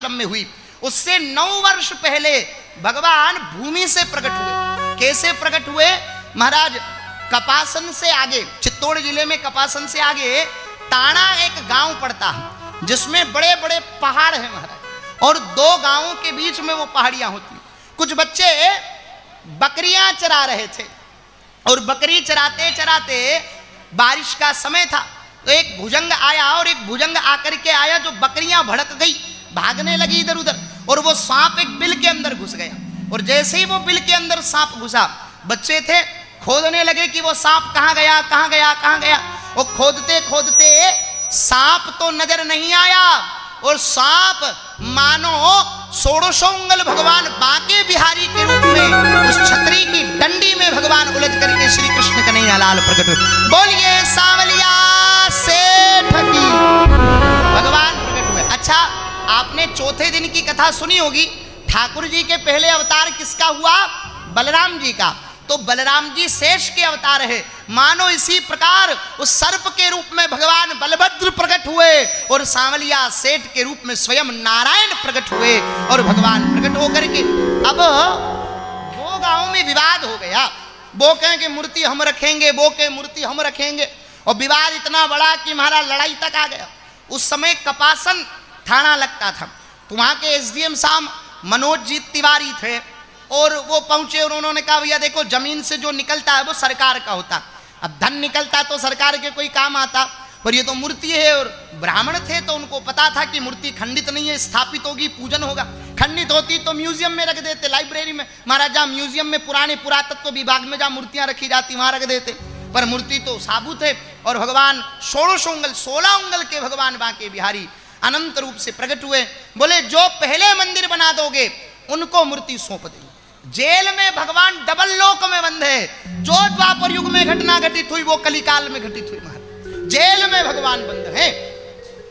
में हुई। उससे 9 वर्ष पहले भगवान भूमि से प्रकट हुए। कैसे प्रकट हुए महाराज? कपासन से आगे, चित्तौड़ जिले में कपासन से आगे ताना एक गांव पड़ता है जिसमें बड़े बड़े पहाड़ हैं महाराज, और 2 गांवों के बीच में वो पहाड़ियां होती। कुछ बच्चे बकरियां चरा रहे थे और बकरी चराते चराते बारिश का समय था, तो एक भुजंग आया और एक भुजंग आकर के आया जो बकरियां भड़क गई, भागने लगी इधर उधर, और वो सांप एक बिल के अंदर घुस गया। और जैसे ही वो बिल के अंदर सांप घुसा, बच्चे थे खोदने लगे कि वो सांप कहाँ गया कहाँ गया कहाँ गया। वो खोदते खोदते सांप तो नजर नहीं आया, और सांप मानो 16 उंगल भगवान बांके बिहारी के रूप में उस छतरी की डंडी में भगवान उलझ करके श्री कृष्ण कन्हैया लाल प्रकट हुए। बोलिए सांवलिया सेठ की, भगवान प्रकट हुए। अच्छा, आपने चौथे दिन की कथा सुनी होगी। ठाकुर जी के पहले अवतार किसका हुआ? बलराम जी का। तो बलराम जी शेष के अवतार है। मानो इसी प्रकार उस सर्प के रूप में भगवान बलभद्र प्रकट हुए और सांवलिया सेठ के रूप में स्वयं नारायण प्रकट हुए। और भगवान प्रकट होकर के अब 2 गांवों में विवाद हो गया। वो कहें कि मूर्ति हम रखेंगे, वो कहें मूर्ति हम रखेंगे, और विवाद इतना बड़ा कि महाराज लड़ाई तक आ गया। उस समय कपासन थाना लगता था, तो वहां के एसडीएम साहब मनोज जी तिवारी थे, और वो पहुंचे और उन्होंने कहा भैया देखो, जमीन से जो निकलता है वो सरकार का होता, अब धन निकलता तो सरकार के कोई काम आता, पर ये तो मूर्ति है। और ब्राह्मण थे तो उनको पता था कि मूर्ति खंडित नहीं है, स्थापित होगी, पूजन होगा। खंडित होती तो म्यूजियम में रख देते, लाइब्रेरी में महाराज, जहाँ म्यूजियम में पुराने पुरातत्व विभाग में जहाँ मूर्तियां रखी जाती वहां रख देते, पर मूर्ति तो साबुत है। और भगवान 16 उंगल के भगवान बांके बिहारी अनंत रूप से प्रकट हुए। बोले जो पहले मंदिर बना दोगे उनको मूर्ति सौंप देंगे। जेल में भगवान डबल लोक में बंद है। जो द्वापर युग में घटना घटित हुई वो कलिकाल में घटित हुई महाराज, जेल में भगवान बंद है।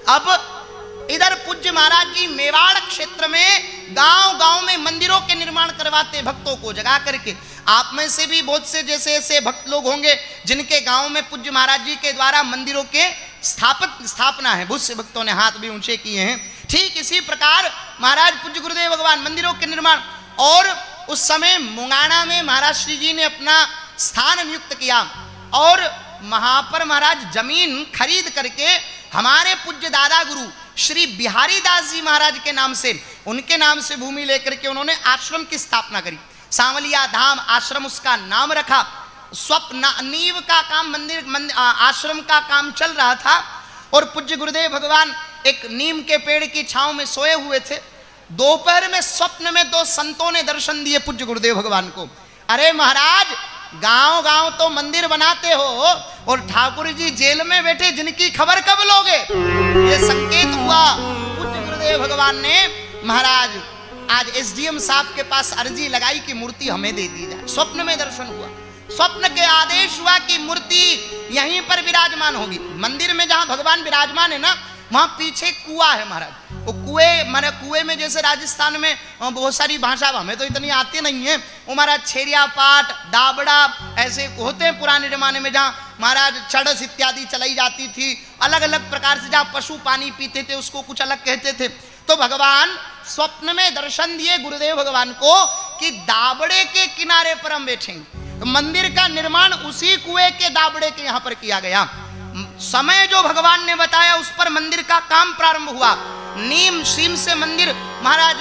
अब इधर पूज्य महाराज जी मेवाड़ क्षेत्र में गांव गांव में मंदिरों के निर्माण करवाते भक्तों को जगा करके। आप में से भी बहुत से जैसे ऐसे भक्त लोग होंगे जिनके गांव में पूज्य महाराज जी के द्वारा मंदिरों के स्थापना है, बहुत से भक्तों ने हाथ भी ऊंचे किए हैं। ठीक इसी प्रकार महाराज पूज्य गुरुदेव भगवान मंदिरों के निर्माण, और उस समय मुंगाना में महाराज श्री जी ने अपना स्थान नियुक्त किया, और वहां पर महाराज जमीन खरीद करके हमारे पूज्य दादा गुरु श्री बिहारी दास जी महाराज के नाम से, उनके नाम से भूमि लेकर के उन्होंने आश्रम की स्थापना करी। सांवलिया धाम आश्रम उसका नाम रखा। स्वप्न नींव का काम, मंदिर आश्रम का काम चल रहा था, और पूज्य गुरुदेव भगवान एक नीम के पेड़ की छांव में सोए हुए थे। दोपहर में स्वप्न में 2 संतों ने दर्शन दिए पूज्य गुरुदेव भगवान को। अरे महाराज, गांव गांव तो मंदिर बनाते हो और ठाकुर जी जेल में बैठे, जिनकी खबर कब लोगे? ये संकेत हुआ। पूज्य गुरुदेव भगवान ने महाराज आज एसडीएम साहब के पास अर्जी लगाई कि मूर्ति हमें दे दी जाए। स्वप्न में दर्शन हुआ, स्वप्न के आदेश हुआ कि मूर्ति यहीं पर विराजमान होगी। मंदिर में जहां भगवान विराजमान है ना, वहां पीछे कुआं है महाराज। वो कुएं में जैसे राजस्थान में बहुत सारी भाषा हमें तो इतनी आती नहीं है, वो महाराज छेरिया पाट दाबड़ा ऐसे होते हैं पुराने जमाने में, जहाँ महाराज चढ़स इत्यादि चलाई जाती थी। अलग अलग प्रकार से जहाँ पशु पानी पीते थे उसको कुछ अलग कहते थे। तो भगवान स्वप्न में दर्शन दिए गुरुदेव भगवान को कि दाबड़े के किनारे पर हम बैठेंगे। तो मंदिर का निर्माण उसी कुएं के दाबड़े के यहाँ पर किया गया। समय जो भगवान ने बताया उस पर मंदिर का काम प्रारंभ हुआ। नीम शीम से मंदिर महाराज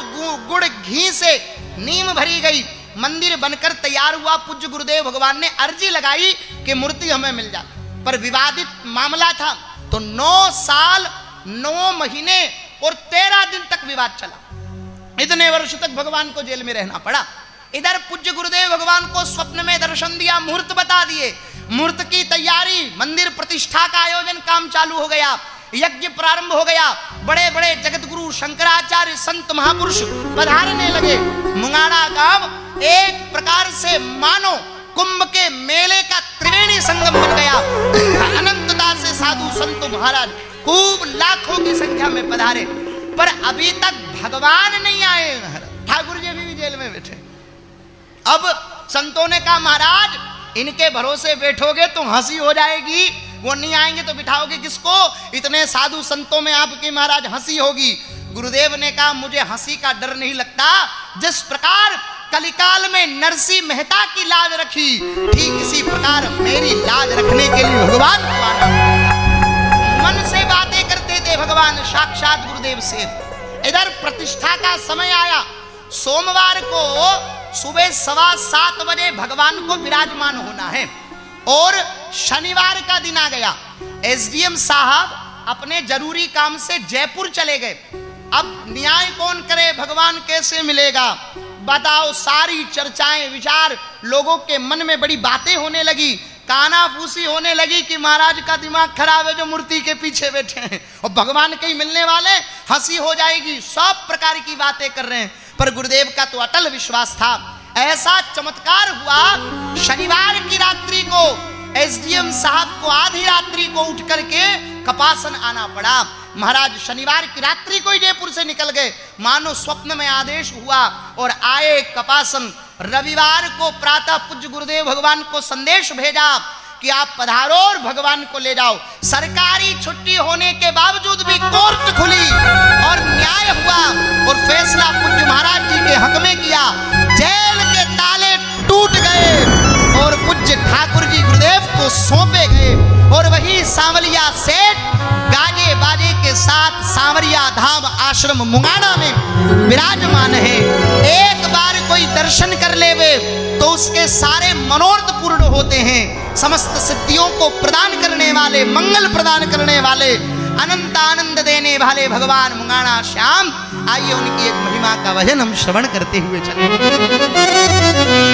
गुड़ घी से नीम भरी गई, मंदिर बनकर तैयार हुआ। पूज्य गुरुदेव भगवान ने अर्जी लगाई कि मूर्ति हमें मिल जाए, पर विवादित मामला था, तो 9 साल 9 महीने और 13 दिन तक विवाद चला। इतने वर्ष तक भगवान को जेल में रहना पड़ा। इधर पूज्य गुरुदेव भगवान को स्वप्न में दर्शन दिया, मुहूर्त बता दिए, मुहूर्त की तैयारी, मंदिर प्रतिष्ठा का आयोजन, काम चालू हो गया, यज्ञ प्रारंभ हो गया। बड़े बड़े जगत गुरु शंकराचार्य संत महापुरुष पधारने लगे। मुंगाड़ा गांव एक प्रकार से मानो कुंभ के मेले का त्रिवेणी संगम बन गया। अनंतता से साधु संत महाराज खूब लाखों की संख्या में पधारे, पर अभी तक भगवान नहीं आए। ठाकुर जी भी जेल में बैठे। अब संतों ने कहा महाराज इनके भरोसे बैठोगे तो हंसी हो जाएगी, वो नहीं आएंगे तो बिठाओगे किसको? इतने साधु संतों में आपकी महाराज हंसी होगी। गुरुदेव ने कहा मुझे हंसी का डर नहीं लगता, जिस प्रकार कलिकाल में नरसिंह मेहता की लाज रखी, ठीक इसी प्रकार मेरी लाज रखने के लिए भगवान को आना। मन से बातें करते थे भगवान साक्षात गुरुदेव से। इधर प्रतिष्ठा का समय आया, सोमवार को सुबह 7:15 बजे भगवान को विराजमान होना है, और शनिवार का दिन आ गया। एसडीएम साहब अपने जरूरी काम से जयपुर चले गए। अब न्याय कौन करे, भगवान कैसे मिलेगा बताओ। सारी चर्चाएं विचार लोगों के मन में बड़ी बातें होने लगी, कानाफूसी होने लगी कि महाराज का दिमाग खराब है जो मूर्ति के पीछे बैठे हैं, और भगवान कहीं मिलने वाले, हंसी हो जाएगी, सब प्रकार की बातें कर रहे हैं। पर गुरुदेव का तो अटल विश्वास था। ऐसा चमत्कार हुआ, शनिवार की रात्रि को एसडीएम साहब को आधी रात्रि को उठ करके कपासन आना पड़ा। महाराज शनिवार की रात्रि को ही जयपुर से निकल गए, मानो स्वप्न में आदेश हुआ और आए कपासन। रविवार को प्रातः पूज्य गुरुदेव भगवान को संदेश भेजा कि आप पधारो और भगवान को ले जाओ। सरकारी छुट्टी होने के बावजूद भी कोर्ट खुली और न्याय हुआ, और फैसला पूज्य महाराज जी के हक में किया। जेल के ताले टूट गए और पूज्य ठाकुर जी गुरुदेव को सौंपे गए, और वही सांवलिया सेठ गाजे बाजे के साथ सांवरिया धाम आश्रम मुंगाना में विराजमान है। एक बार कोई दर्शन कर लेवे तो उसके सारे मनोरथ पूर्ण होते हैं। समस्त सिद्धियों को प्रदान करने वाले, मंगल प्रदान करने वाले, अनंत आनंद देने वाले भगवान मुंगाना श्याम। आइए उनकी एक महिमा का भजन हम श्रवण करते हुए चलें।